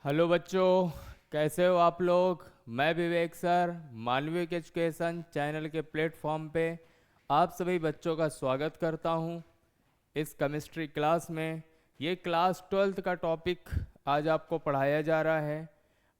Hello बच्चों, कैसे हो आप लोग। मैं विवेक सर मानविक एजुकेशन चैनल के प्लेटफॉर्म पे आप सभी बच्चों का स्वागत करता हूं इस केमिस्ट्री क्लास में। ये क्लास 12th का टॉपिक आज आपको पढ़ाया जा रहा है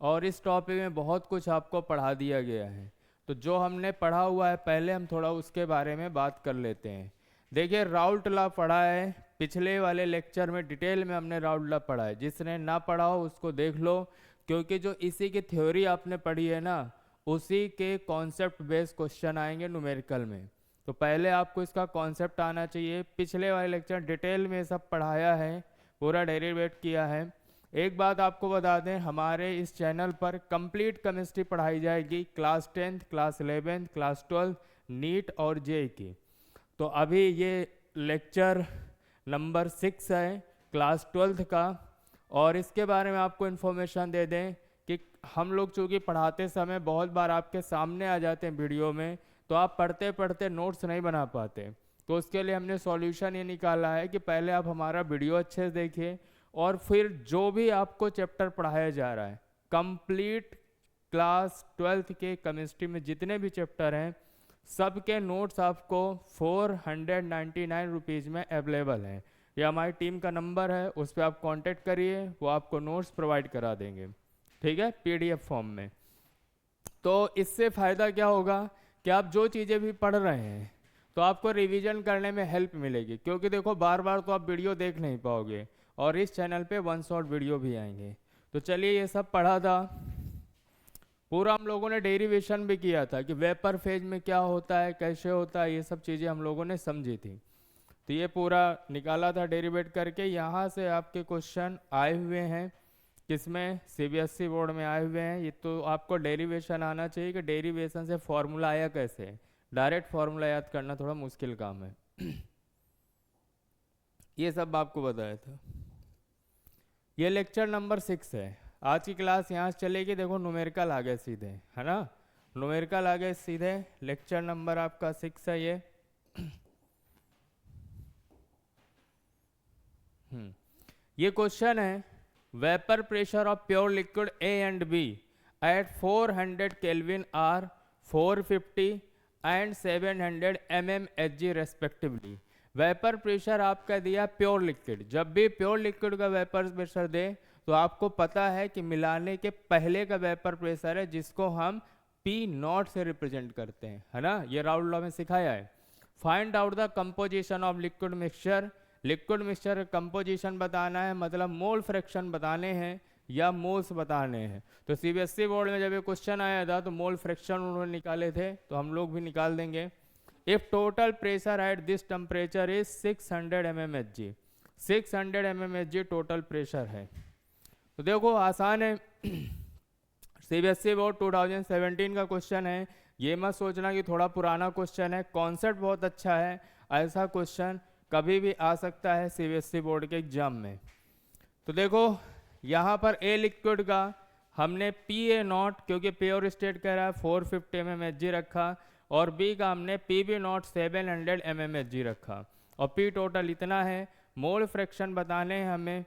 और इस टॉपिक में बहुत कुछ आपको पढ़ा दिया गया है। तो जो हमने पढ़ा हुआ है पहले हम थोड़ा उसके बारे में बात कर लेते हैं। देखिए, राउल्ट लॉ पढ़ा है, पिछले वाले लेक्चर में डिटेल में हमने राउल्ट लॉ पढ़ा है। जिसने ना पढ़ा हो उसको देख लो, क्योंकि जो इसी की थ्योरी आपने पढ़ी है ना, उसी के कॉन्सेप्ट बेस्ड क्वेश्चन आएंगे न्यूमेरिकल में। तो पहले आपको इसका कॉन्सेप्ट आना चाहिए। पिछले वाले लेक्चर डिटेल में सब पढ़ाया है, पूरा डेरिवेट किया है। एक बात आपको बता दें, हमारे इस चैनल पर कंप्लीट केमिस्ट्री पढ़ाई जाएगी, class 10th, class 11th, class 12th, NEET और जेई की। तो अभी ये लेक्चर नंबर 6 है क्लास 12th का। और इसके बारे में आपको इन्फॉर्मेशन दे दें कि हम लोग चूँकि पढ़ाते समय बहुत बार आपके सामने आ जाते हैं वीडियो में, तो आप पढ़ते पढ़ते नोट्स नहीं बना पाते। तो उसके लिए हमने सॉल्यूशन ये निकाला है कि पहले आप हमारा वीडियो अच्छे से देखिए और फिर जो भी आपको चैप्टर पढ़ाया जा रहा है, कंप्लीट क्लास 12th के केमिस्ट्री में जितने भी चैप्टर हैं सबके नोट्स आपको 499 रुपीज़ में अवेलेबल हैं। ये हमारी टीम का नंबर है, उस पर आप कांटेक्ट करिए, वो आपको नोट्स प्रोवाइड करा देंगे, ठीक है, पीडीएफ फॉर्म में। तो इससे फ़ायदा क्या होगा कि आप जो चीज़ें भी पढ़ रहे हैं तो आपको रिवीजन करने में हेल्प मिलेगी, क्योंकि देखो बार बार तो आप वीडियो देख नहीं पाओगे और इस चैनल पे वन शॉट वीडियो भी आएंगे। तो चलिए, ये सब पढ़ा था पूरा। हम लोगों ने डेरिवेशन भी किया था कि वेपर फेज में क्या होता है, कैसे होता है, ये सब चीज़ें हम लोगों ने समझी थी। तो ये पूरा निकाला था डेरिवेट करके। यहाँ से आपके क्वेश्चन आए हुए हैं, किसमें, सीबीएसई बोर्ड में आए हुए हैं। ये तो आपको डेरिवेशन आना चाहिए कि डेरिवेशन से फॉर्मूला आया कैसे। डायरेक्ट फॉर्मूला याद करना थोड़ा मुश्किल काम है। ये सब आपको बताया था। ये लेक्चर नंबर 6 है। आज की क्लास यहाँ से चलेगी। देखो न्यूमेरिकल आ गए सीधे, है ना, न्यूमेरिकल आ गए सीधे। लेक्चर नंबर आपका 6 है ये। ये क्वेश्चन है, vapour pressure of pure liquid A and B at 400 kelvin are 450 and 700 mmHg respectively. Vapour pressure आपका दिया प्योर लिक्विड। जब भी प्योर लिक्विड का वेपर प्रेशर दे तो आपको पता है कि मिलाने के पहले का वेपर प्रेशर है, जिसको हम P0 से रिप्रेजेंट करते हैं, है ना, ये राउल्ट लॉ में सिखाया है। Find out the composition of liquid mixture. Liquid mixture composition बताना है, मतलब मोल फ्रैक्शन बताने हैं या मोल्स बताने हैं। तो सीबीएसई बोर्ड में जब ये क्वेश्चन आया था तो मोल फ्रैक्शन उन्होंने निकाले थे, तो हम लोग भी निकाल देंगे। If total pressure at this temperature is 600 mmHg, 600 mmHg total pressure है। तो देखो आसान है। सीबीएसई बोर्ड 2017 का क्वेश्चन है। ये मत सोचना कि थोड़ा पुराना क्वेश्चन है, कॉन्सेप्ट बहुत अच्छा है। ऐसा क्वेश्चन कभी भी आ सकता है सीबीएसई बोर्ड के एग्जाम में। तो देखो यहाँ पर ए लिक्विड का हमने PA0, क्योंकि प्योर स्टेट कह रहा है, 450 mmHg रखा, और बी का हमने PB0 700 mmHg रखा, और पी टोटल इतना है। मोल फ्रैक्शन बताने हैं हमें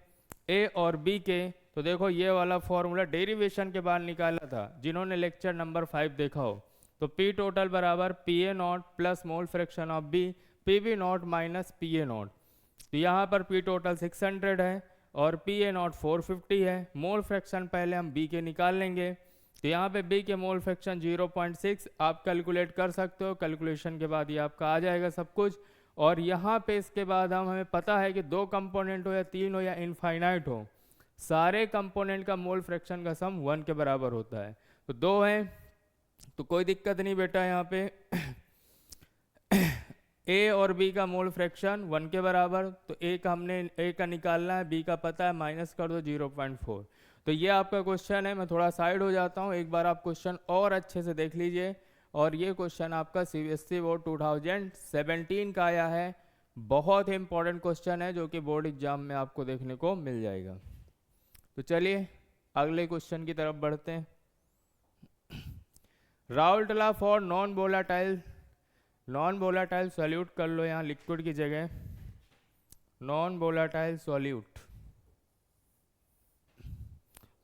ए और बी के। तो देखो ये वाला फॉर्मूला डेरिवेशन के बाद निकाला था, जिन्होंने लेक्चर नंबर 5 देखा हो। तो पी टोटल बराबर PA0 plus mole fraction of B PB0 minus PA0। तो यहाँ पर पी टोटल 600 है और PA0 450 है। मोल फ्रैक्शन पहले हम बी के निकाल लेंगे। तो यहाँ पे बी के मोल फ्रैक्शन 0.6 आप कैलकुलेट कर सकते हो, कैलकुलेशन के बाद ये आपका आ जाएगा सब कुछ। और यहाँ पे इसके बाद हमें पता है कि 2 कंपोनेंट हो या 3 हो या इनफाइनाइट हो, सारे कंपोनेंट का मोल फ्रैक्शन का सम 1 के बराबर होता है। तो 2 है तो कोई दिक्कत नहीं बेटा, यहाँ पे ए और बी का मोल फ्रैक्शन 1 के बराबर। तो ए का हमने ए का निकालना है, बी का पता है, माइनस कर दो 0.4। तो ये आपका क्वेश्चन है। मैं थोड़ा साइड हो जाता हूँ, एक बार आप क्वेश्चन और अच्छे से देख लीजिए। और ये क्वेश्चन आपका सीबीएसई बोर्ड 2017 का आया है। बहुत ही इंपॉर्टेंट क्वेश्चन है जो कि बोर्ड एग्जाम में आपको देखने को मिल जाएगा। तो चलिए अगले क्वेश्चन की तरफ बढ़ते हैं। Raoult law for non volatile solute कर लो यहाँ लिक्विड की जगह, नॉन वोलाटाइल सॉल्यूट।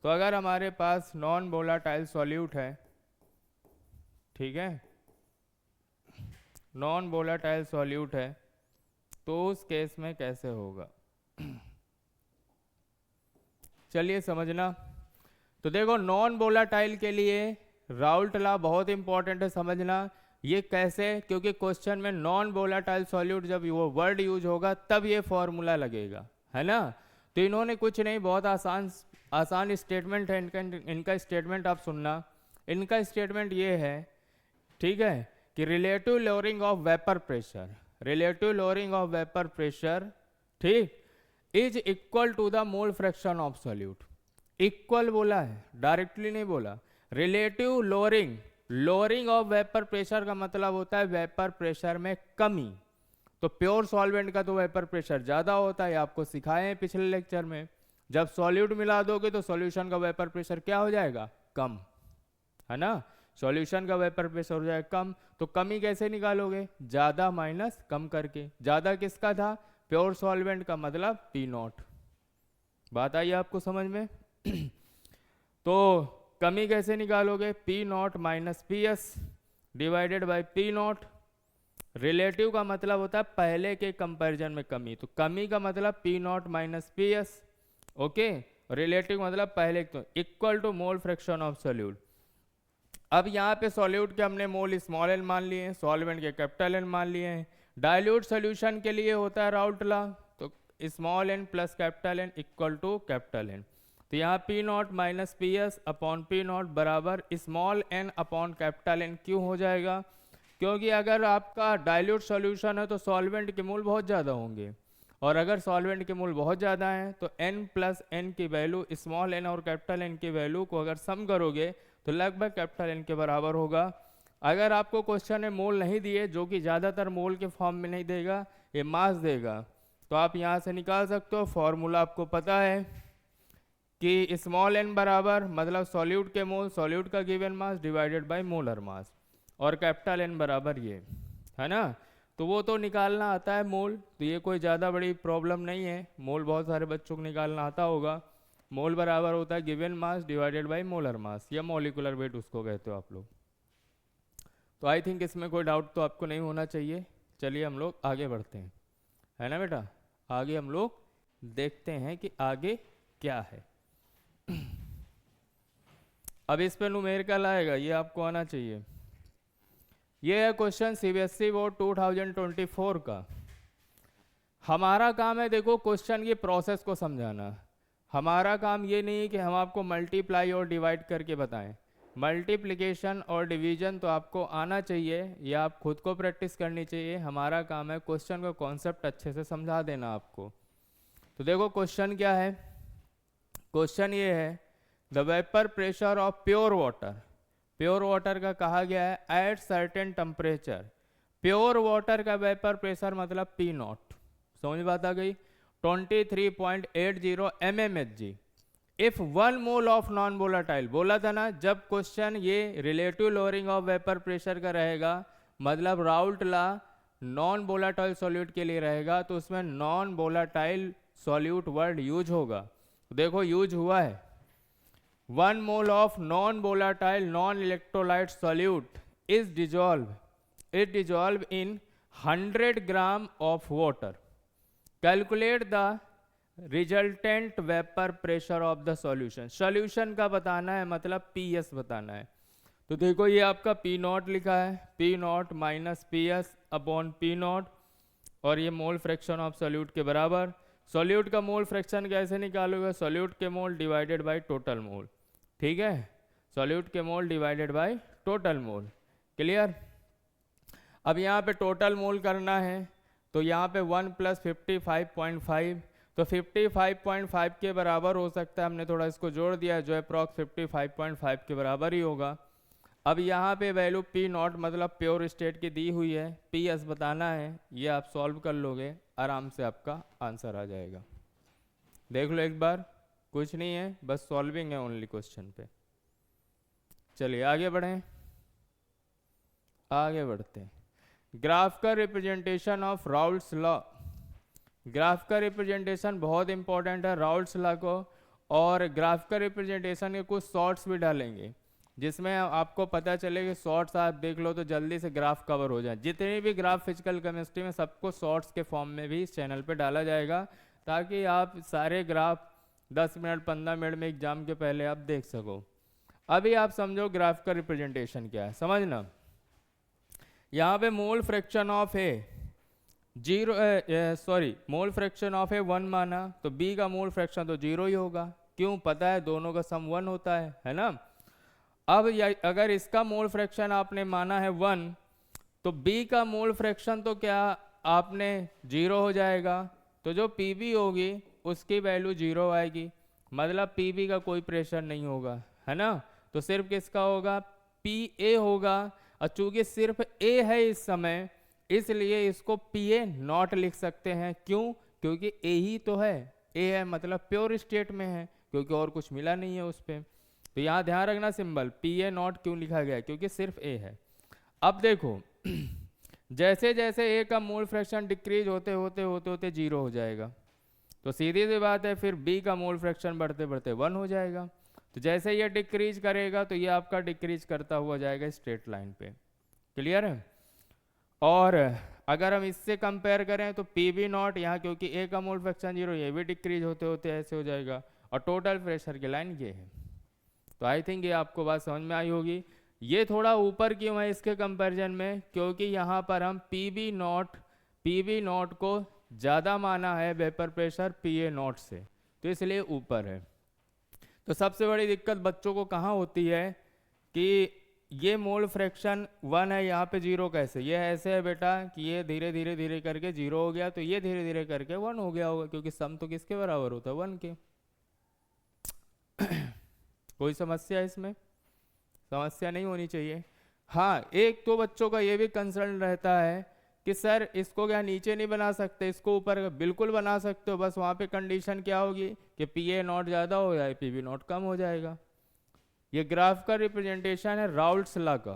तो अगर हमारे पास नॉन वोलाटाइल सॉल्यूट है, ठीक है, नॉन वोलाटाइल सॉल्यूट है, तो उस केस में कैसे होगा, चलिए समझना। तो देखो नॉन वोलाटाइल के लिए राउल्ट लॉ बहुत इंपॉर्टेंट है समझना। ये कैसे, क्योंकि क्वेश्चन में नॉन वोलाटाइल सॉल्यूट जब वो वर्ड यूज होगा तब ये फॉर्मूला लगेगा, है ना। तो इन्होंने कुछ नहीं, बहुत आसान स्टेटमेंट है इनका स्टेटमेंट आप सुनना। इनका स्टेटमेंट ये है, ठीक है, कि relative lowering of vapour pressure, relative lowering of vapour pressure, ठीक, is equal to the mole fraction of solute. Equal बोला है, डायरेक्टली नहीं बोला। Relative lowering, lowering of vapour pressure का मतलब होता है वेपर प्रेशर में कमी। तो प्योर सॉल्वेंट का तो वेपर प्रेशर ज्यादा होता है, आपको सिखाए हैं पिछले लेक्चर में। जब सॉल्यूट मिला दोगे तो सॉल्यूशन का वेपर प्रेशर क्या हो जाएगा, कम, है ना। सॉल्यूशन का वेपर प्रेशर हो जाएगा कम। तो कमी कैसे निकालोगे, ज्यादा माइनस कम करके। ज्यादा किसका था, प्योर सॉल्वेंट का, मतलब पी नॉट। बात आई आपको समझ में। तो कमी कैसे निकालोगे, P not minus P S divided by P not. Relative का मतलब होता है पहले के कंपैरिजन में कमी, तो कमी का मतलब P not minus P S, okay. Relative मतलब पहले, तो equal to mole fraction of solute. अब यहाँ पे सॉल्यूट के हमने मोल स्मॉल एन मान लिए हैं, सॉल्वेंट के कैपिटल एन मान लिए हैं। डाइल्यूट सोल्यूशन के लिए होता है राउल्ट लॉ, तो small N plus capital N equal to capital N. तो यहाँ P not minus P S upon P naught बराबर small N upon capital N क्यों हो जाएगा, क्योंकि अगर आपका डाइल्यूट सॉल्यूशन है तो सॉल्वेंट के मोल बहुत ज़्यादा होंगे, और अगर सॉल्वेंट के मोल बहुत ज़्यादा हैं तो n प्लस एन की वैल्यू, स्मॉल एन और कैपिटल एन की वैल्यू को अगर सम करोगे तो लगभग कैपिटल एन के बराबर होगा। अगर आपको क्वेश्चन में मोल नहीं दिए, जो कि ज़्यादातर मोल के फॉर्म में नहीं देगा, ये मास देगा, तो आप यहाँ से निकाल सकते हो। फॉर्मूला आपको पता है कि स्मॉल एन बराबर मतलब सॉल्यूट के मोल, सॉल्यूट का given mass divided by molar mass, और कैपिटल एन बराबर ये, है ना। तो वो तो निकालना आता है मोल, तो ये कोई ज़्यादा बड़ी प्रॉब्लम नहीं है। मोल बहुत सारे बच्चों को निकालना आता होगा। मोल बराबर होता है given mass divided by molar mass, या मॉलिक्यूलर वेट उसको कहते हो आप लोग। तो आई थिंक इसमें कोई डाउट तो आपको नहीं होना चाहिए। चलिए हम लोग आगे बढ़ते हैं, है ना बेटा। आगे हम लोग देखते हैं कि आगे क्या है। अब इस पे न्यूमेरिकल आएगा, ये आपको आना चाहिए। ये है क्वेश्चन सीबीएसई बोर्ड 2024 का। हमारा काम है देखो क्वेश्चन की प्रोसेस को समझाना। हमारा काम ये नहीं है कि हम आपको मल्टीप्लाई और डिवाइड करके बताएं। मल्टीप्लिकेशन और डिवीजन तो आपको आना चाहिए, या आप खुद को प्रैक्टिस करनी चाहिए। हमारा काम है क्वेश्चन का कॉन्सेप्ट अच्छे से समझा देना आपको। तो देखो क्वेश्चन क्या है, क्वेश्चन ये है the vapour pressure of pure water. Pure water का कहा गया है at certain temperature. Pure water का वेपर प्रेशर मतलब पी नॉट, समझ बात आ गई, 23.80 mmHg। If 1 mole of non volatile, बोला था ना जब क्वेश्चन ये relative lowering of vapour pressure का रहेगा, मतलब Raoult law non volatile solute के लिए रहेगा, तो उसमें non volatile solute word use होगा। देखो यूज हुआ है, 1 mole of non volatile non electrolyte solute is dissolve in 100 gram of water. Calculate the resultant vapour pressure of the solution. Solution का बताना है, मतलब पी एस बताना है। तो देखो ये आपका पी नॉट लिखा है, P not minus P S upon P not, और ये मोल फ्रैक्शन ऑफ सॉल्यूट के बराबर। सॉल्यूट का मोल फ्रैक्शन कैसे निकालोगे, सॉल्यूट के मोल डिवाइडेड बाय टोटल मोल, ठीक है, सॉल्यूट के मोल divided by total mole, clear. अब यहाँ पे टोटल मोल करना है, तो यहाँ पे 1 प्लस 55.5, तो 55.5 के बराबर हो सकता है। हमने थोड़ा इसको जोड़ दिया, जो अप्रॉक्स 55.5 के बराबर ही होगा। अब यहाँ पे वैल्यू पी नॉट मतलब प्योर स्टेट की दी हुई है, पी एस बताना है, ये आप सॉल्व कर लोगे, आराम से आपका आंसर आ जाएगा। देख लो एक बार, कुछ नहीं है, बस सॉल्विंग है ओनली क्वेश्चन पे। चलिए आगे बढ़ें, आगे बढ़ते हैं। ग्राफ का representation of Raoult's law. Graph का रिप्रेजेंटेशन बहुत इंपॉर्टेंट है। राउल्ट्स लॉ को और ग्राफिकल रिप्रेजेंटेशन के कुछ शॉर्ट्स भी डालेंगे, जिसमें आपको पता चले कि शॉर्ट्स आप देख लो तो जल्दी से ग्राफ कवर हो जाए। जितने भी ग्राफ फिजिकल केमिस्ट्री में सबको शॉर्ट्स के फॉर्म में भी इस चैनल पे डाला जाएगा, ताकि आप सारे ग्राफ 10 मिनट 15 मिनट में एग्जाम के पहले आप देख सको। अभी आप समझो ग्राफिकल रिप्रेजेंटेशन क्या है, समझना। यहाँ पे mole fraction of A mole fraction of A 1 माना, तो बी का मोल फ्रैक्शन तो 0 ही होगा, क्यों, पता है दोनों का सम 1 होता है ना। अब अगर इसका मोल फ्रैक्शन आपने माना है 1, तो बी का मोल फ्रैक्शन तो क्या आपने 0 हो जाएगा, तो जो पीबी होगी उसकी वैल्यू 0 आएगी, मतलब पीबी का कोई प्रेशर नहीं होगा, है ना। तो सिर्फ किसका होगा, पी ए होगा, और चूंकि सिर्फ ए है इस समय, इसलिए इसको पी ए नॉट लिख सकते हैं। क्यों, क्योंकि ए ही तो है, ए है मतलब प्योर स्टेट में है, क्योंकि और कुछ मिला नहीं है उस पर। तो यहाँ ध्यान रखना सिंबल पी ए नॉट क्यों लिखा गया है, क्योंकि सिर्फ ए है। अब देखो जैसे जैसे ए का मोल फ्रैक्शन डिक्रीज होते होते होते होते 0 हो जाएगा, तो सीधी सी बात है फिर बी का मोल फ्रैक्शन बढ़ते बढ़ते 1 हो जाएगा। तो जैसे ये डिक्रीज करेगा तो ये आपका डिक्रीज करता हुआ जाएगा स्ट्रेट लाइन पे, क्लियर है। और अगर हम इससे कंपेयर करें तो पी बी नॉट यहाँ, क्योंकि ए का मोल फ्रैक्शन 0, ये भी डिक्रीज होते होते ऐसे हो जाएगा, और टोटल प्रेशर की लाइन ये है। तो आई थिंक ये आपको बात समझ में आई होगी। ये थोड़ा ऊपर क्यों है इसके कंपैरिजन में, क्योंकि यहाँ पर हम पी बी नॉट को ज़्यादा माना है vapour pressure P A not से, तो इसलिए ऊपर है। तो सबसे बड़ी दिक्कत बच्चों को कहाँ होती है कि ये मोल फ्रैक्शन 1 है, यहाँ पे 0 कैसे, ये ऐसे है बेटा कि ये धीरे धीरे धीरे करके 0 हो गया, तो ये धीरे धीरे करके 1 हो गया होगा, क्योंकि सम तो किसके बराबर होता है, 1 के। कोई समस्या इसमें, समस्या नहीं होनी चाहिए। हाँ, एक तो बच्चों का ये भी कंसर्न रहता है कि सर इसको क्या नीचे नहीं बना सकते, इसको ऊपर, बिल्कुल बना सकते हो, बस वहाँ पे कंडीशन क्या होगी कि पी ए नॉट ज़्यादा हो जाए, पी बी नॉट कम हो जाएगा। ये ग्राफ का रिप्रेजेंटेशन है राउल्ट्स लॉ का।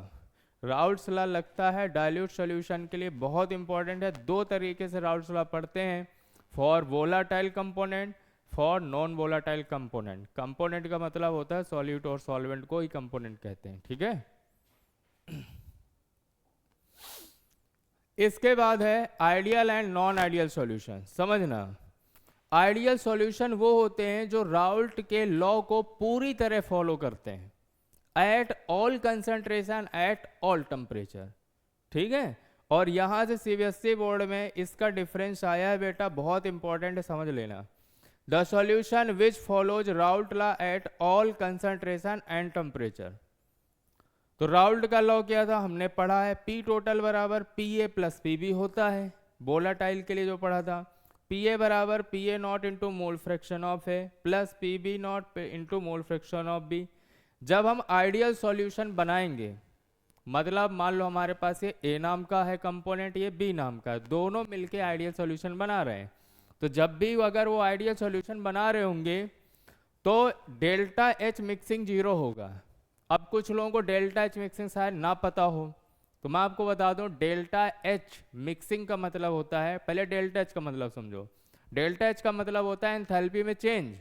राउल्ट्स लॉ लगता है डाइल्यूट सॉल्यूशन के लिए बहुत इंपॉर्टेंट है। 2 तरीके से राउल्ट्स लॉ पढ़ते हैं, for volatile component, for non volatile component. Component का मतलब होता है सॉल्यूट और सॉल्वेंट को ही कंपोनेंट कहते हैं, ठीक है। इसके बाद है ideal and non ideal solution. समझना, आइडियल सॉल्यूशन वो होते हैं जो राउल्ट के लॉ को पूरी तरह फॉलो करते हैं eight all concentration at all temperature, ठीक है। और यहां से सीबीएसई बोर्ड में इसका डिफरेंस आया है बेटा, बहुत इंपॉर्टेंट है, समझ लेना। The solution which follows Raoult law at all concentration and temperature. तो राउल्ट का लॉ क्या था, हमने पढ़ा है, पी टोटल बराबर P A plus P B होता है, वोलाटाइल के लिए जो पढ़ा था। पी ए बराबर P A not into mole fraction of A plus P B not into mole fraction of B. जब हम आइडियल सॉल्यूशन बनाएंगे, मतलब मान लो हमारे पास ये ए नाम का है कंपोनेंट, ये बी नाम का है, दोनों मिलके आइडियल सॉल्यूशन बना रहे हैं, तो जब भी अगर वो आइडियल सॉल्यूशन बना रहे होंगे तो डेल्टा एच मिक्सिंग 0 होगा। अब कुछ लोगों को डेल्टा एच मिक्सिंग शायद ना पता हो, तो मैं आपको बता दूं, डेल्टा एच मिक्सिंग का मतलब होता है, पहले डेल्टा एच का मतलब समझो। डेल्टा एच का मतलब होता है एंथैल्पी में चेंज,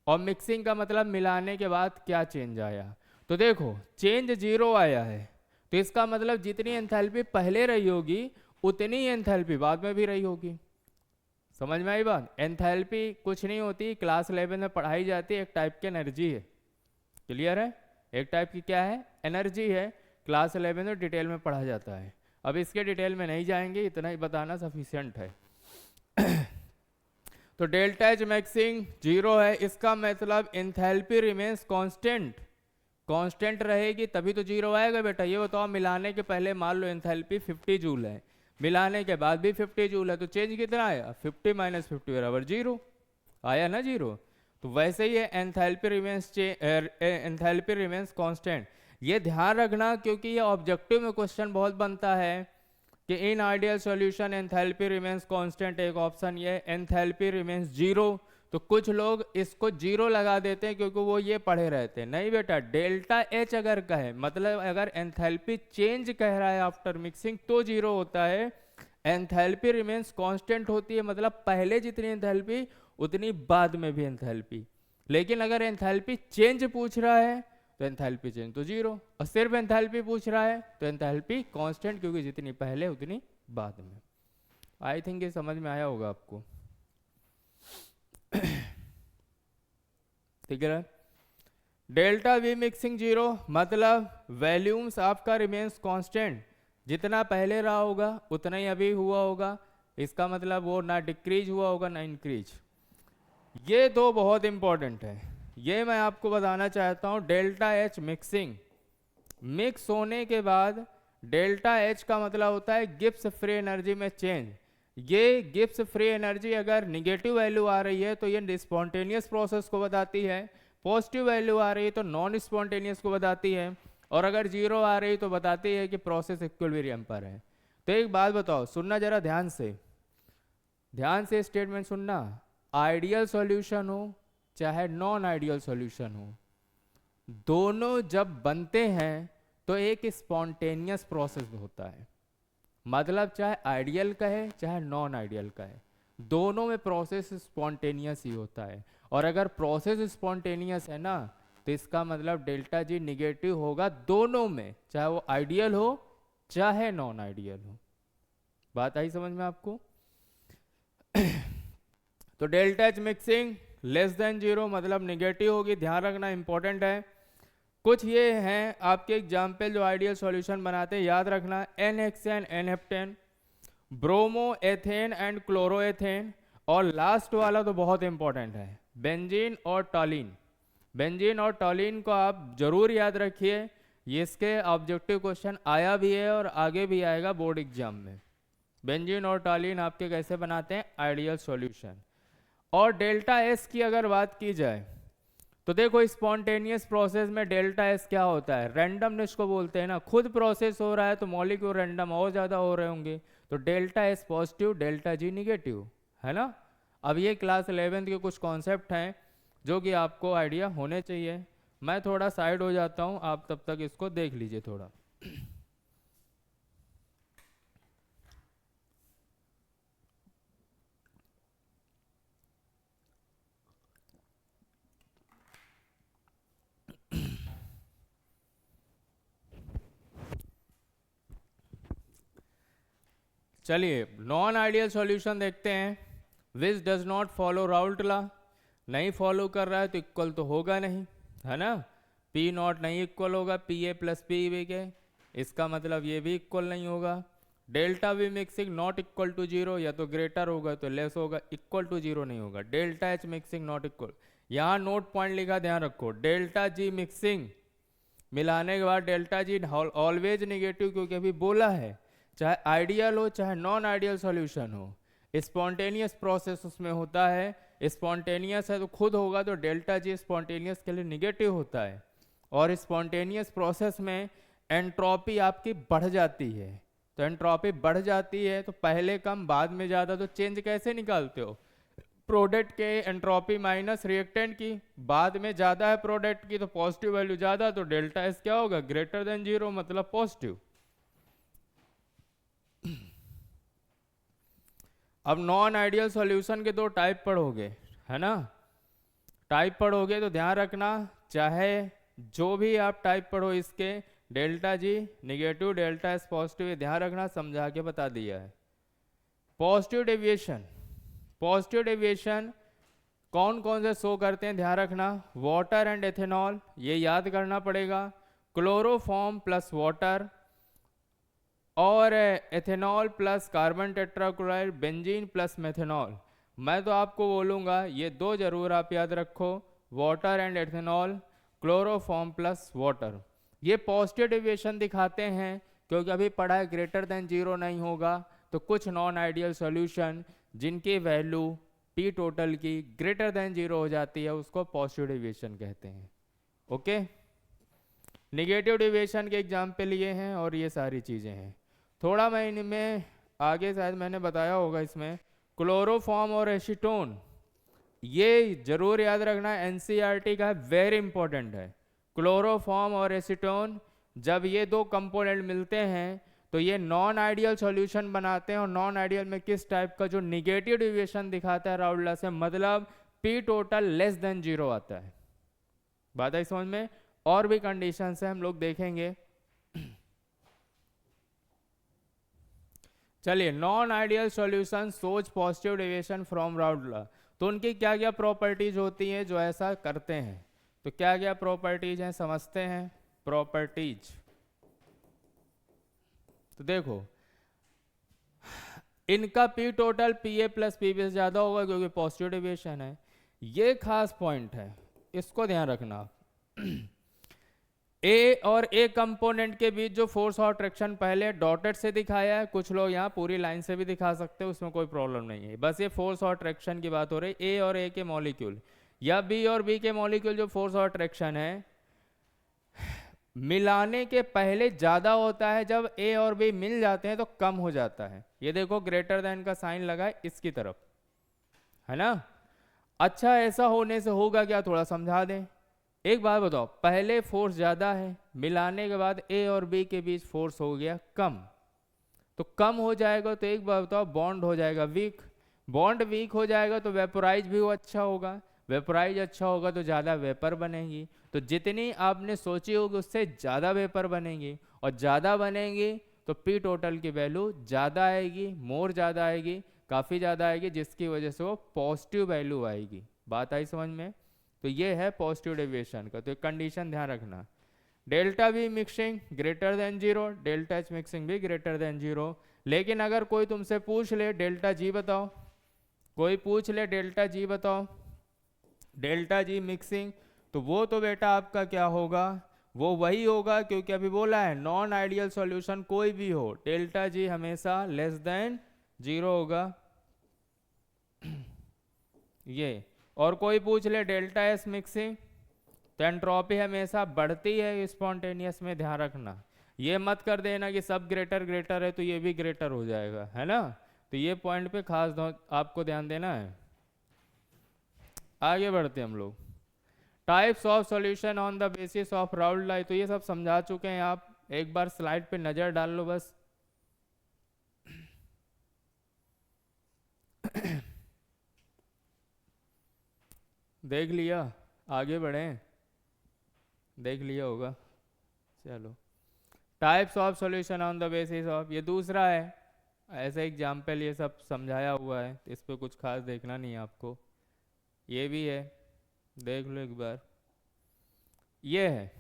और मिक्सिंग का मतलब मिलाने के बाद क्या चेंज आया। तो देखो चेंज 0 आया है, तो इसका मतलब जितनी एंथैल्पी पहले रही होगी उतनी ही एंथैल्पी बाद में भी रही होगी। समझ में आई बात। एंथैल्पी कुछ नहीं होती, क्लास 11 में पढ़ाई जाती है, एक टाइप की एनर्जी है, क्लियर है, एक टाइप की क्या है, एनर्जी है। क्लास 11 में डिटेल में पढ़ा जाता है, अब इसके डिटेल में नहीं जाएंगे, इतना ही बताना सफिशिएंट है। तो डेल्टा एच मैक्सिंग 0 है, इसका मतलब एंथैल्पी रिमेन्स कांस्टेंट, कांस्टेंट रहेगी तभी तो 0 आएगा बेटा। ये बताओ मिलाने के पहले मान लो एंथैल्पी 50 जूल है, मिलाने के बाद भी 50 जूल है, तो चेंज कितना आया, 50 माइनस 50 बराबर 0 आया ना, 0। तो वैसे ही एंथैल्पी रिमेन्स कांस्टेंट, ये ध्यान रखना, क्योंकि ये ऑब्जेक्टिव में क्वेश्चन बहुत बनता है कि in ideal solution enthalpy remains constant, एक ऑप्शन ये एंथैल्पी रिमेन्स 0। तो कुछ लोग इसको 0 लगा देते हैं क्योंकि वो ये पढ़े रहते हैं, नहीं बेटा, डेल्टा एच अगर कहे, मतलब अगर एंथैल्पी चेंज कह रहा है आफ्टर मिक्सिंग तो 0 होता है। एंथैल्पी रिमेन्स कांस्टेंट होती है, मतलब पहले जितनी एंथैल्पी उतनी बाद में भी एंथैल्पी। लेकिन अगर एंथैल्पी चेंज पूछ रहा है तो एंथैल्पी चेंज तो जीरो, और सिर्फ एंथैल्पी पूछ रहा है तो एंथैल्पी कांस्टेंट, क्योंकि जितनी पहले उतनी बाद में। आई थिंक ये समझ में आया होगा आपको। ठीक है। डेल्टा वी मिक्सिंग जीरो मतलब वॉल्यूम्स आपका रिमेन्स कांस्टेंट, जितना पहले रहा होगा उतना ही अभी हुआ होगा, इसका मतलब वो ना डिक्रीज हुआ होगा ना इंक्रीज। ये दो बहुत इंपॉर्टेंट है, ये मैं आपको बताना चाहता हूँ। डेल्टा एच मिक्सिंग, मिक्स होने के बाद डेल्टा एच का मतलब होता है गिब्स फ्री एनर्जी में चेंज। ये गिब्स फ्री एनर्जी अगर निगेटिव वैल्यू आ रही है तो ये स्पॉन्टेनियस प्रोसेस को बताती है, पॉजिटिव वैल्यू आ रही है तो नॉन स्पॉन्टेनियस को बताती है, और अगर जीरो आ रही तो बताती है कि प्रोसेस इक्विलिब्रियम पर है। तो एक बात बताओ, सुनना जरा ध्यान से, ध्यान से स्टेटमेंट सुनना। आइडियल सॉल्यूशन हो चाहे नॉन आइडियल सॉल्यूशन हो, दोनों जब बनते हैं तो एक स्पॉन्टेनियस प्रोसेस होता है। मतलब चाहे आइडियल का है चाहे नॉन आइडियल का है, दोनों में प्रोसेस स्पॉन्टेनियस ही होता है। और अगर प्रोसेस स्पॉन्टेनियस है ना तो इसका मतलब डेल्टा जी निगेटिव होगा दोनों में, चाहे वो आइडियल हो चाहे नॉन आइडियल हो। बात आई समझ में आपको? तो delta H mixing less than zero मतलब निगेटिव होगी, ध्यान रखना, इंपॉर्टेंट है। कुछ ये हैं आपके एग्जाम्पल जो आइडियल सॉल्यूशन बनाते हैं, याद रखना, n hexane, n heptane, bromo ethane and chloroethane, और लास्ट वाला तो बहुत इंपॉर्टेंट है, बेंजीन और टॉलिन। बेंजीन और टॉलिन को आप जरूर याद रखिए, ये इसके ऑब्जेक्टिव क्वेश्चन आया भी है और आगे भी आएगा बोर्ड एग्जाम में। बेंजीन और टॉलिन आपके कैसे बनाते हैं आइडियल सॉल्यूशन। और डेल्टा एस की अगर बात की जाए तो देखो स्पॉन्टेनियस प्रोसेस में डेल्टा एस क्या होता है, रैंडमनेस को बोलते हैं ना। खुद प्रोसेस हो रहा है तो मॉलिक्यूल रैंडम और ज़्यादा हो रहे होंगे, तो delta S positive, delta G negative, है ना। अब ये क्लास 11th के कुछ कॉन्सेप्ट हैं जो कि आपको आइडिया होने चाहिए। मैं थोड़ा साइड हो जाता हूँ, आप तब तक इसको देख लीजिए थोड़ा। चलिए नॉन आइडियल सॉल्यूशन देखते हैं। Which does not follow Raoult law, नहीं फॉलो कर रहा है तो इक्वल तो होगा नहीं, है ना। पी नॉट नहीं इक्वल होगा P A plus P B के, इसका मतलब ये भी इक्वल नहीं होगा। Delta V mixing not equal to zero, या तो ग्रेटर होगा तो लेस होगा, इक्वल टू जीरो नहीं होगा। Delta H mixing not equal, यहाँ नोट पॉइंट लिखा, ध्यान रखो, डेल्टा जी मिक्सिंग मिलाने के बाद डेल्टा जी ऑलवेज निगेटिव, क्योंकि अभी बोला है चाहे आइडियल हो चाहे नॉन आइडियल सॉल्यूशन हो, स्पॉन्टेनियस प्रोसेस उसमें होता है। स्पॉन्टेनियस है तो खुद होगा तो डेल्टा जी स्पॉन्टेनियस के लिए निगेटिव होता है, और स्पॉन्टेनियस प्रोसेस में एंट्रोपी आपकी बढ़ जाती है। तो एंट्रोपी बढ़ जाती है तो पहले कम बाद में ज़्यादा, तो चेंज कैसे निकालते हो, प्रोडक्ट के एंट्रोपी माइनस रिएक्टेंट की, बाद में ज़्यादा है प्रोडक्ट की तो पॉजिटिव वैल्यू ज़्यादा, तो डेल्टा एस क्या होगा ग्रेटर देन जीरो मतलब पॉजिटिव। अब नॉन आइडियल सॉल्यूशन के दो टाइप पढ़ोगे, है ना, टाइप पढ़ोगे तो ध्यान रखना, चाहे जो भी आप टाइप पढ़ो इसके, delta G negative delta S positive, ध्यान रखना, समझा के बता दिया है। पॉजिटिव डेविएशन, पॉजिटिव डेविएशन कौन कौन से शो करते हैं ध्यान रखना, वाटर एंड एथेनॉल, ये याद करना पड़ेगा, क्लोरोफॉर्म प्लस वाटर, और ethanol plus carbon tetrachloride, benzene plus methanol. मैं तो आपको बोलूँगा ये दो जरूर आप याद रखो, water and ethanol, chloroform plus water. ये पॉजिटिव डेविएशन दिखाते हैं क्योंकि अभी पढ़ा है ग्रेटर देन जीरो नहीं होगा, तो कुछ नॉन आइडियल सॉल्यूशन जिनकी वैल्यू टी टोटल की ग्रेटर देन जीरो हो जाती है उसको पॉजिटिव डेविएशन कहते हैं। ओके, निगेटिव डेविएशन के एग्जाम्पल ये हैं और ये सारी चीज़ें हैं। थोड़ा मैं इनमें आगे शायद मैंने बताया होगा, इसमें क्लोरोफॉर्म और एसीटोन, ये जरूर याद रखना, एनसीईआरटी का वेरी इंपॉर्टेंट है। क्लोरोफॉर्म और एसीटोन जब ये दो कंपोनेंट मिलते हैं तो ये नॉन आइडियल सॉल्यूशन बनाते हैं, और नॉन आइडियल में किस टाइप का, जो निगेटिव डेविएशन दिखाता है राउल्ट लॉ से, मतलब पी टोटल लेस देन 0 आता है। बात आई समझ में? और भी कंडीशन है हम लोग देखेंगे। चलिए, नॉन आइडियल सॉल्यूशन सोच positive deviation from Raoult law. तो उनकी क्या क्या प्रॉपर्टीज होती हैं जो ऐसा करते हैं? तो क्या क्या प्रॉपर्टीज हैं समझते हैं। प्रॉपर्टीज तो देखो, इनका P total P A plus P B से ज्यादा होगा क्योंकि पॉजिटिव डेविएशन है। ये खास पॉइंट है, इसको ध्यान रखना। ए और ए कंपोनेंट के बीच जो फोर्स और अट्रैक्शन पहले डॉटेड से दिखाया है, कुछ लोग यहाँ पूरी लाइन से भी दिखा सकते हैं, उसमें कोई प्रॉब्लम नहीं है। बस ये फोर्स और अट्रैक्शन की बात हो रही है। ए और ए के मॉलिक्यूल या बी और बी के मॉलिक्यूल जो फोर्स और अट्रैक्शन है मिलाने के पहले ज्यादा होता है, जब ए और बी मिल जाते हैं तो कम हो जाता है। ये देखो ग्रेटर देन का साइन लगा है इसकी तरफ, है ना। अच्छा, ऐसा होने से होगा क्या, थोड़ा समझा दें। एक बात बताओ, पहले फोर्स ज्यादा है, मिलाने के बाद ए और बी के बीच फोर्स हो गया कम, तो कम हो जाएगा तो एक बात बताओ, बॉन्ड हो जाएगा वीक। बॉन्ड वीक हो जाएगा तो वेपोराइज भी अच्छा होगा, वेपोराइज अच्छा होगा तो ज़्यादा वेपर बनेगी। तो जितनी आपने सोची होगी उससे ज़्यादा वेपर बनेंगी, और ज़्यादा बनेंगी तो पी टोटल की वैल्यू ज़्यादा आएगी, मोर ज़्यादा आएगी, काफ़ी ज़्यादा आएगी, जिसकी वजह से वो पॉजिटिव वैल्यू आएगी। बात आई समझ में? तो ये है पॉजिटिव डेविएशन का। तो एक कंडीशन ध्यान रखना, delta V mixing greater than 0, delta H mixing भी ग्रेटर देन 0। लेकिन अगर कोई तुमसे पूछ ले डेल्टा जी बताओ, कोई पूछ ले डेल्टा जी बताओ, डेल्टा जी मिक्सिंग, तो वो तो बेटा आपका क्या होगा, वो वही होगा, क्योंकि अभी बोला है नॉन आइडियल सॉल्यूशन कोई भी हो, डेल्टा जी हमेशा लेस देन 0 होगा। ये, और कोई पूछ ले डेल्टा एस मिक्सिंग, तो एंट्रोपी हमेशा बढ़ती है स्पॉन्टेनियस में, ध्यान रखना। ये मत कर देना कि सब ग्रेटर ग्रेटर है तो ये भी ग्रेटर हो जाएगा, है ना। तो ये पॉइंट पे खास आपको ध्यान देना है। आगे बढ़ते हम लोग, types of solution on the basis of Raoult law. तो ये सब समझा चुके हैं आप, एक बार स्लाइड पे नजर डाल लो बस। देख लिया, आगे बढ़े, देख लिया होगा। चलो, types of solution on the basis of, ये दूसरा है, ऐसे एग्जाम्पल ये सब समझाया हुआ है, इस पर कुछ खास देखना नहीं है आपको। ये भी है, देख लो एक बार। ये है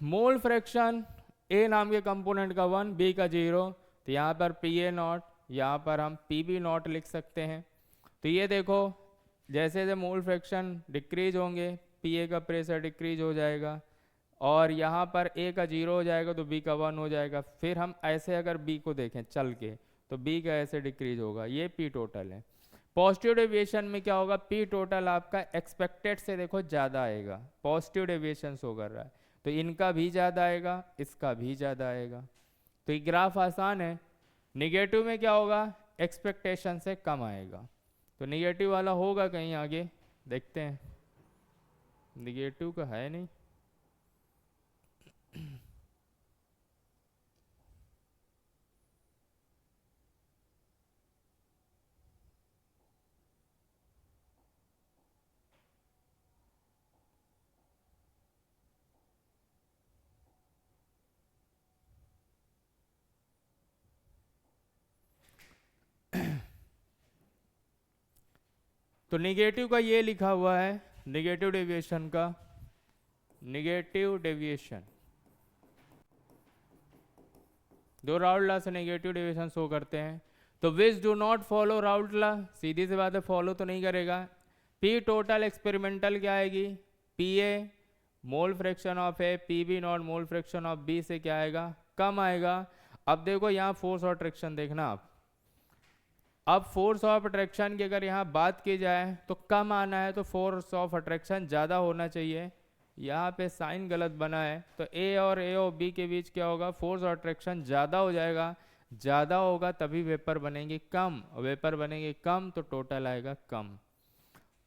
मोल फ्रैक्शन, ए नाम के कंपोनेंट का 1, बी का 0, तो यहाँ पर पी ए नॉट, यहाँ पर हम पी बी नॉट लिख सकते हैं। तो ये देखो, जैसे जैसे मोल फ्रैक्शन डिक्रीज होंगे पी ए का प्रेशर डिक्रीज हो जाएगा, और यहाँ पर ए का 0 हो जाएगा तो बी का 1 हो जाएगा। फिर हम ऐसे अगर बी को देखें चल के, तो बी का ऐसे डिक्रीज होगा। ये पी टोटल है। पॉजिटिव डेविएशन में क्या होगा, पी टोटल आपका एक्सपेक्टेड से देखो ज़्यादा आएगा, पॉजिटिव डेविएशन शो कर रहा है, तो इनका भी ज़्यादा आएगा, इसका भी ज़्यादा आएगा। तो ये ग्राफ आसान है। निगेटिव में क्या होगा, एक्सपेक्टेशन से कम आएगा, तो निगेटिव वाला होगा कहीं आगे, देखते हैं। निगेटिव का है नहीं, तो निगेटिव का ये लिखा हुआ है, निगेटिव डेविएशन का, निगेटिव डेविएशन दो राउल्ट लॉ से नेगेटिव डेविएशन शो करते हैं। तो which do not follow Raoult law, सीधी सी बात है, फॉलो तो नहीं करेगा। पी टोटल एक्सपेरिमेंटल क्या आएगी, P A mole fraction of A, P B not mole fraction of B से क्या आएगा, कम आएगा। अब देखो यहाँ फोर्स और अट्रैक्शन देखना आप, अब फोर्स ऑफ अट्रैक्शन की अगर यहाँ बात की जाए तो कम आना है, तो फोर्स ऑफ अट्रैक्शन ज़्यादा होना चाहिए। यहाँ पे साइन गलत बना है, तो ए और बी के बीच क्या होगा, फोर्स और अट्रैक्शन ज़्यादा हो जाएगा, ज़्यादा होगा तभी वेपर बनेंगे कम, वेपर बनेंगे कम तो टोटल आएगा कम।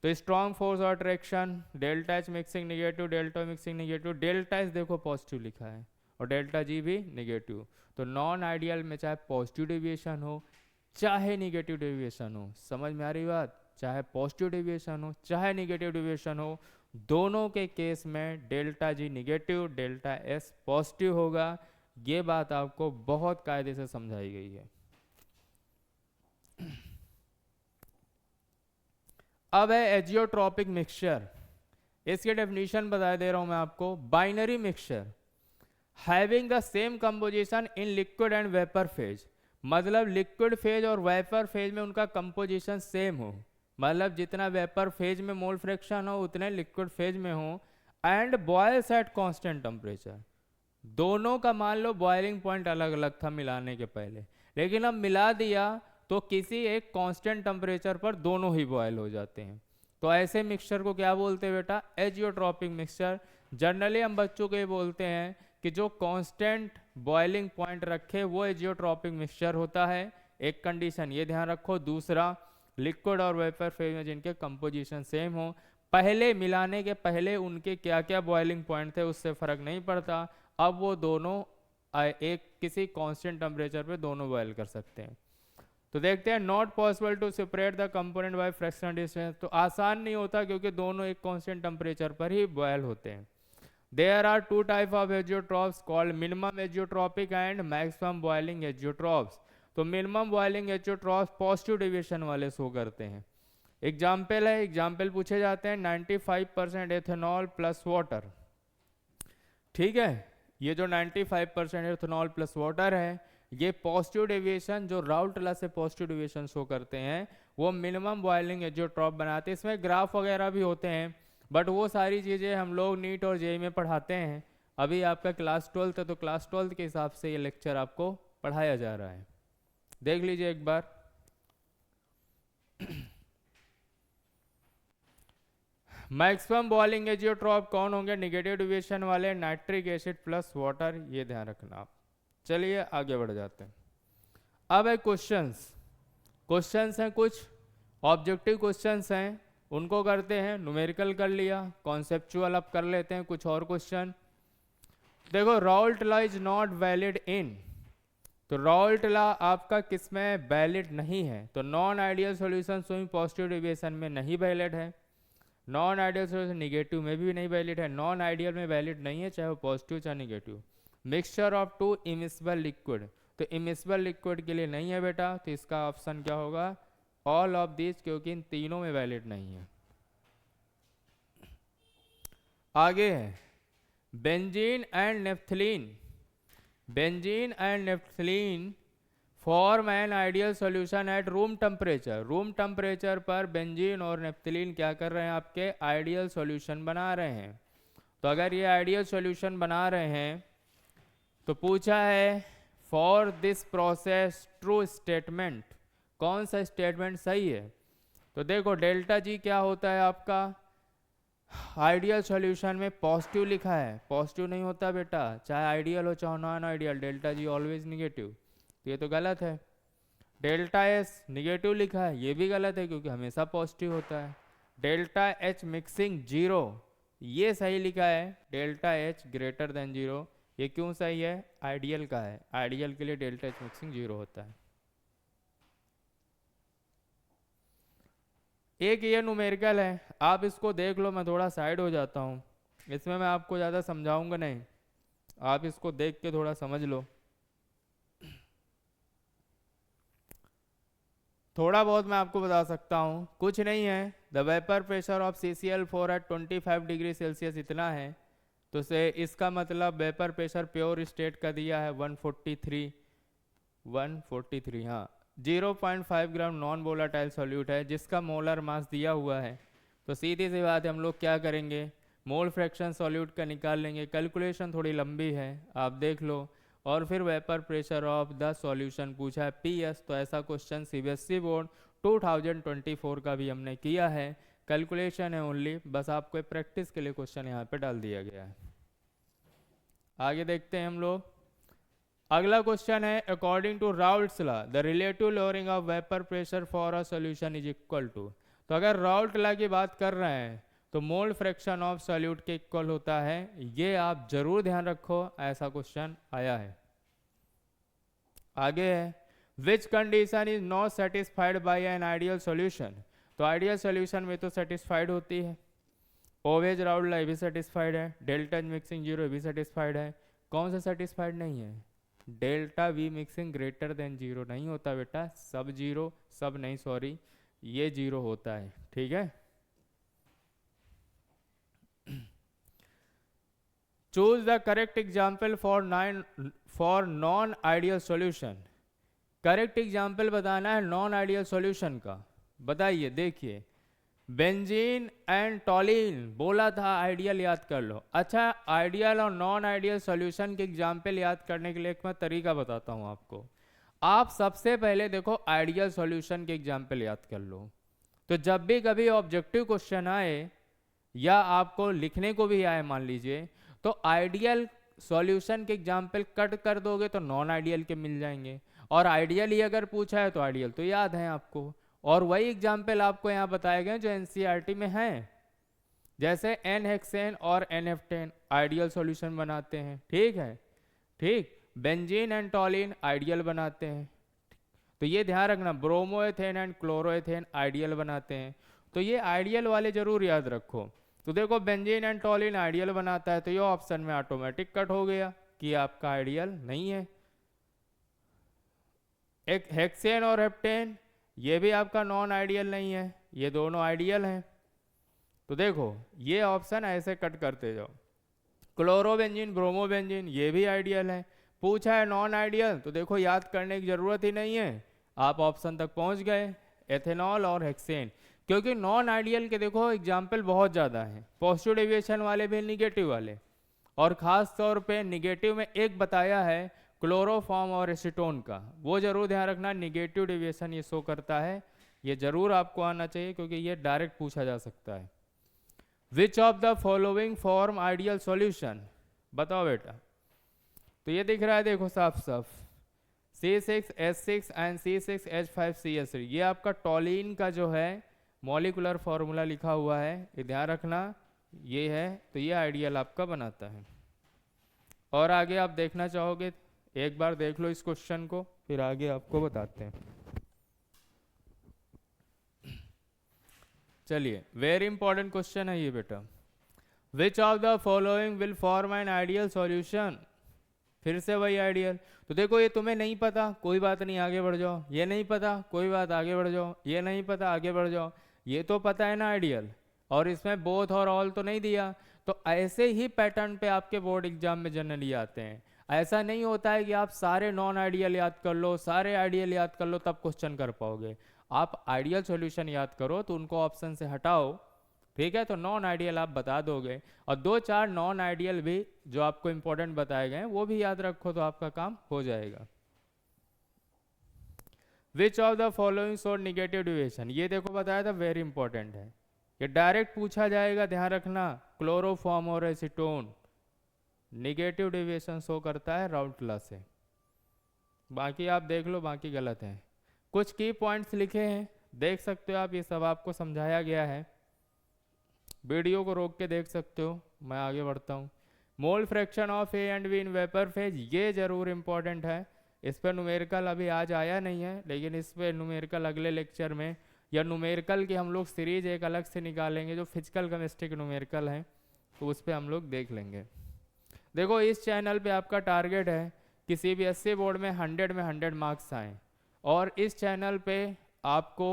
तो स्ट्रॉन्ग फोर्स और attraction, delta H mixing negative, delta mixing negative, delta H देखो पॉजिटिव लिखा है और डेल्टा जी भी निगेटिव। तो नॉन आइडियल में चाहे पॉजिटिव डेविएशन हो चाहे निगेटिव डेविएशन हो, समझ में आ रही बात। चाहे पॉजिटिव डेविएशन हो चाहे निगेटिव डेविएशन हो, दोनों के केस में delta G negative delta S positive होगा। ये बात आपको बहुत कायदे से समझाई गई है। अब है एजियोट्रॉपिक मिक्सचर। इसकी डेफिनेशन बता दे रहा हूं मैं आपको। Binary mixture having the same composition in liquid and vapour phase, मतलब लिक्विड फेज और वेपर फेज में उनका कंपोजिशन सेम हो, मतलब जितना वेपर फेज में मोल फ्रैक्शन हो उतने लिक्विड फेज में हो, and boils at constant temperature. दोनों का मान लो बॉइलिंग पॉइंट अलग अलग था मिलाने के पहले, लेकिन अब मिला दिया तो किसी एक कांस्टेंट टेम्परेचर पर दोनों ही बॉयल हो जाते हैं। तो ऐसे मिक्सचर को क्या बोलते हैं बेटा? Azeotropic mixture. जनरली हम बच्चों को ये बोलते हैं कि जो कांस्टेंट बॉइलिंग पॉइंट रखे वो एजियोट्रॉपिक मिक्सचर होता है। एक कंडीशन ये ध्यान रखो। दूसरा, लिक्विड और वेपर फेज में जिनके कंपोजिशन सेम हो, पहले मिलाने के पहले उनके क्या क्या बॉइलिंग पॉइंट थे उससे फर्क नहीं पड़ता, अब वो दोनों एक किसी कांस्टेंट टेम्परेचर पे दोनों बॉयल कर सकते हैं। तो देखते हैं, not possible to separate the component by fractional distance. तो आसान नहीं होता क्योंकि दोनों एक कांस्टेंट टेम्परेचर पर ही बॉयल होते हैं। There are two type of azeotropes called minimum azeotropic and maximum boiling azeotropes. तो minimum boiling azeotropes positive deviation वाले शो करते हैं। एग्जाम्पल है, एग्जाम्पल पूछे जाते हैं 95% एथेनॉल प्लस वाटर। ठीक है, ये जो 95% एथेनॉल प्लस वाटर है, ये पॉजिटिव डेविएशन जो राउल्ट-ला से पॉजिटिव डेविएशन शो करते हैं वो मिनिमम बॉइलिंग एजियोट्रॉप बनाते हैं। इसमें ग्राफ वगैरह भी होते हैं, बट वो सारी चीज़ें हम लोग नीट और जेईई में पढ़ाते हैं। अभी आपका क्लास 12 है तो क्लास 12 के हिसाब से ये लेक्चर आपको पढ़ाया जा रहा है। देख लीजिए एक बार। मैक्सिमम बॉइलिंग एजियोट्रॉप कौन होंगे? निगेटिव डेविएशन वाले, नाइट्रिक एसिड प्लस वाटर, ये ध्यान रखना आप। चलिए आगे बढ़ जाते हैं। अब है क्वेश्चंस हैं, कुछ ऑब्जेक्टिव क्वेश्चंस हैं, उनको करते हैं। न्यूमेरिकल कर लिया, कॉन्सेप्चुअल अब कर लेते हैं कुछ और क्वेश्चन। देखो, Raoult law is not valid in, तो राउल्ट लॉ आपका किस में वैलिड नहीं है? तो non ideal solution showing positive deviation में नहीं वैलिड है, नॉन आइडियल सॉल्यूशन निगेटिव में भी नहीं वैलिड है, नॉन आइडियल में वैलिड नहीं है चाहे वो पॉजिटिव चाहे negative. Mixture of to immiscible liquid, तो इमिसिबल लिक्विड के लिए नहीं है बेटा, तो इसका ऑप्शन क्या होगा? ऑल ऑफ दिस, क्योंकि इन तीनों में वैलिड नहीं है। आगे है benzene and naphthalene. Benzene and naphthalene form an ideal solution at room temperature. Room temperature पर बेंजीन और नेफ्थलीन क्या कर रहे हैं? आपके आइडियल सॉल्यूशन बना रहे हैं। तो अगर ये आइडियल सॉल्यूशन बना रहे हैं तो पूछा है for this process true statement, कौन सा स्टेटमेंट सही है? तो देखो, डेल्टा जी क्या होता है आपका? आइडियल सॉल्यूशन में पॉजिटिव लिखा है, पॉजिटिव नहीं होता बेटा, चाहे आइडियल हो चाहे non ideal, delta G always negative, तो ये तो गलत है। डेल्टा एस निगेटिव लिखा है, ये भी गलत है क्योंकि हमेशा पॉजिटिव होता है। डेल्टा एच मिक्सिंग जीरो, ये सही लिखा है, delta H greater than zero, ये क्यों सही है? आइडियल का है, आइडियल के लिए डेल्टा एच मिक्सिंग जीरो होता है। एक ये न्यूमेरिकल है, आप इसको देख लो, मैं थोड़ा साइड हो जाता हूँ, इसमें मैं आपको ज़्यादा समझाऊंगा नहीं, आप इसको देख के थोड़ा समझ लो। थोड़ा बहुत मैं आपको बता सकता हूँ, कुछ नहीं है। The vapour pressure of CCl4 at 25 degree Celsius इतना है, तो से इसका मतलब वेपर प्रेशर प्योर स्टेट का दिया है 143, हाँ 0.5 ग्राम नॉन वोलाटाइल सॉल्यूट है जिसका मोलर मास दिया हुआ है। तो सीधी सी बात है, हम लोग क्या करेंगे? मोल फ्रैक्शन सॉल्यूट का निकाल लेंगे। कैलकुलेशन थोड़ी लंबी है, आप देख लो। और फिर vapour pressure of the solution पूछा है PS, तो ऐसा क्वेश्चन CBSE बोर्ड 2024 का भी हमने किया है। कैलकुलेशन है ओनली, बस आपको प्रैक्टिस के लिए क्वेश्चन यहाँ पे डाल दिया गया है। आगे देखते हैं हम लोग। अगला क्वेश्चन है, according to Raoult's law the relative lowering of vapour pressure for a solution is equal to. तो अगर राउल्ट लॉ की बात कर रहे हैं तो मोल फ्रैक्शन ऑफ सॉल्यूट के इक्वल होता है, ये आप जरूर ध्यान रखो, ऐसा क्वेश्चन आया है। आगे है, which condition is not satisfied by an ideal solution. तो आइडियल सॉल्यूशन में तो सेटिस्फाइड होती है। ओवेज राउल्ट ये भी सेटिस्फाइड है, डेल्टा मिक्सिंग जीरो भी सेटिस्फाइड है। कौन सा सेटिस्फाइड नहीं है? Delta V mixing greater than zero नहीं होता बेटा, सब जीरो, सब नहीं सॉरी, ये जीरो होता है, ठीक है। Choose the correct example for non ideal solution. Correct example बताना है नॉन आइडियल सॉल्यूशन का। बताइए, देखिए, बेंजीन एंड टॉलिन बोला था आइडियल याद कर लो। अच्छा, आइडियल और नॉन आइडियल सॉल्यूशन के एग्जाम्पल याद करने के लिए एक मैं तरीका बताता हूँ आपको। आप सबसे पहले देखो आइडियल सॉल्यूशन के एग्जाम्पल याद कर लो। तो जब भी कभी ऑब्जेक्टिव क्वेश्चन आए या आपको लिखने को भी आए मान लीजिए, तो आइडियल सॉल्यूशन के एग्जाम्पल कट कर दोगे तो नॉन आइडियल के मिल जाएंगे, और आइडियल ही अगर पूछा है तो आइडियल तो याद है आपको। और वही एग्जाम्पल आपको यहाँ बताए गए जो एनसीईआरटी में हैं, जैसे एन हेक्सेन और NF10 आइडियल सॉल्यूशन बनाते हैं, ठीक है, ठीक। बेंजीन एंड टॉलिन आइडियल बनाते हैं, तो ये ध्यान रखना। ब्रोमोएथेन एंड क्लोरोएथेन आइडियल बनाते हैं, तो ये आइडियल वाले जरूर याद रखो। तो देखो बेंजीन एंड टॉलिन आइडियल बनाता है, तो ये ऑप्शन में ऑटोमेटिक कट हो गया कि आपका आइडियल नहीं है। एक हेक्सेन और हेप्टेन ये भी आपका नॉन आइडियल नहीं है, ये दोनों आइडियल हैं। तो देखो ये ऑप्शन ऐसे कट करते जाओ। क्लोरोबेंजीन ब्रोमोबेंजीन ये भी आइडियल है, पूछा है नॉन आइडियल, तो देखो याद करने की जरूरत ही नहीं है, आप ऑप्शन तक पहुंच गए, एथेनॉल और हेक्सेन। क्योंकि नॉन आइडियल के देखो एग्जाम्पल बहुत ज़्यादा हैं, पॉजिटिव डेविएशन वाले भी निगेटिव वाले, और ख़ास तौर पे निगेटिव में एक बताया है क्लोरोफॉर्म और एसीटोन का, वो जरूर ध्यान रखना। निगेटिव डेविएशन ये शो करता है, ये जरूर आपको आना चाहिए क्योंकि ये डायरेक्ट पूछा जा सकता है। Which of the following form ideal solution, बताओ बेटा। तो ये दिख रहा है देखो साफ साफ, C6H6 एंड C6H5CH3, ये आपका टॉलिन का जो है मॉलिकुलर फॉर्मूला लिखा हुआ है, ये ध्यान रखना, ये है। तो ये आइडियल आपका बनाता है। और आगे आप देखना चाहोगे, एक बार देख लो इस क्वेश्चन को, फिर आगे आपको बताते हैं। चलिए, वेरी इंपॉर्टेंट क्वेश्चन है ये बेटा। Which of the following will form an ideal solution, फिर से वही आइडियल। तो देखो ये तुम्हें नहीं पता, कोई बात नहीं, आगे बढ़ जाओ। ये नहीं पता, कोई बात, आगे बढ़ जाओ। ये नहीं पता, आगे बढ़ जाओ। ये तो पता है ना आइडियल, और इसमें बोथ और ऑल तो नहीं दिया। तो ऐसे ही पैटर्न पे आपके बोर्ड एग्जाम में जनरली आते हैं। ऐसा नहीं होता है कि आप सारे नॉन आइडियल याद कर लो, सारे आइडियल याद कर लो तब क्वेश्चन कर पाओगे। आप आइडियल सॉल्यूशन याद करो तो उनको ऑप्शन से हटाओ, ठीक है, तो नॉन आइडियल आप बता दोगे। और दो चार नॉन आइडियल भी जो आपको इंपॉर्टेंट बताए गए वो भी याद रखो तो आपका काम हो जाएगा। Which of the following show negative deviation, ये देखो बताया था, वेरी इंपॉर्टेंट है, ये डायरेक्ट पूछा जाएगा, ध्यान रखना। क्लोरोफॉर्म और एसीटोन नेगेटिव डेविएशन शो करता है राउल्ट लॉ से। बाकी आप देख लो, बाकी गलत है। कुछ की पॉइंट्स लिखे हैं, देख सकते हो आप, ये सब आपको समझाया गया है, वीडियो को रोक के देख सकते हो। मैं आगे बढ़ता हूँ। मोल fraction of A and be in vapour phase, ये जरूर इंपॉर्टेंट है। इस पर न्यूमेरिकल अभी आज आया नहीं है, लेकिन इस पर न्यूमेरिकल अगले लेक्चर में, या न्यूमेरिकल की हम लोग सीरीज एक अलग से निकालेंगे जो फिजिकल केमिस्ट्री के न्यूमेरिकल हैं, तो उस पर हम लोग देख लेंगे। देखो इस चैनल पे आपका टारगेट है कि CBSE बोर्ड में 100 मार्क्स आएँ, और इस चैनल पे आपको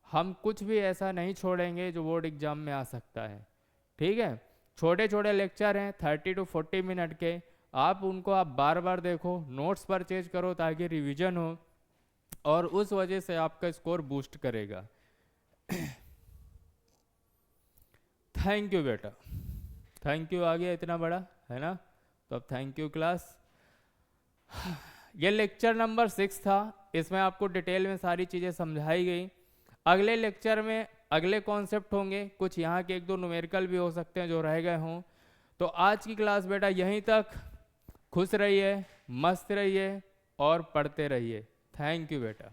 हम कुछ भी ऐसा नहीं छोड़ेंगे जो बोर्ड एग्जाम में आ सकता है, ठीक है। छोटे छोटे लेक्चर हैं 30 to 40 मिनट के, आप उनको आप बार बार देखो, नोट्स परचेज करो ताकि रिवीजन हो, और उस वजह से आपका स्कोर बूस्ट करेगा। थैंक यू बेटा, थैंक यू। आ गया इतना बड़ा है ना, तो अब थैंक यू क्लास। ये लेक्चर नंबर 6 था, इसमें आपको डिटेल में सारी चीज़ें समझाई गई। अगले लेक्चर में अगले कॉन्सेप्ट होंगे, कुछ यहाँ के एक दो न्यूमेरिकल भी हो सकते हैं जो रह गए हों। तो आज की क्लास बेटा यहीं तक। खुश रहिए, मस्त रहिए और पढ़ते रहिए। थैंक यू बेटा।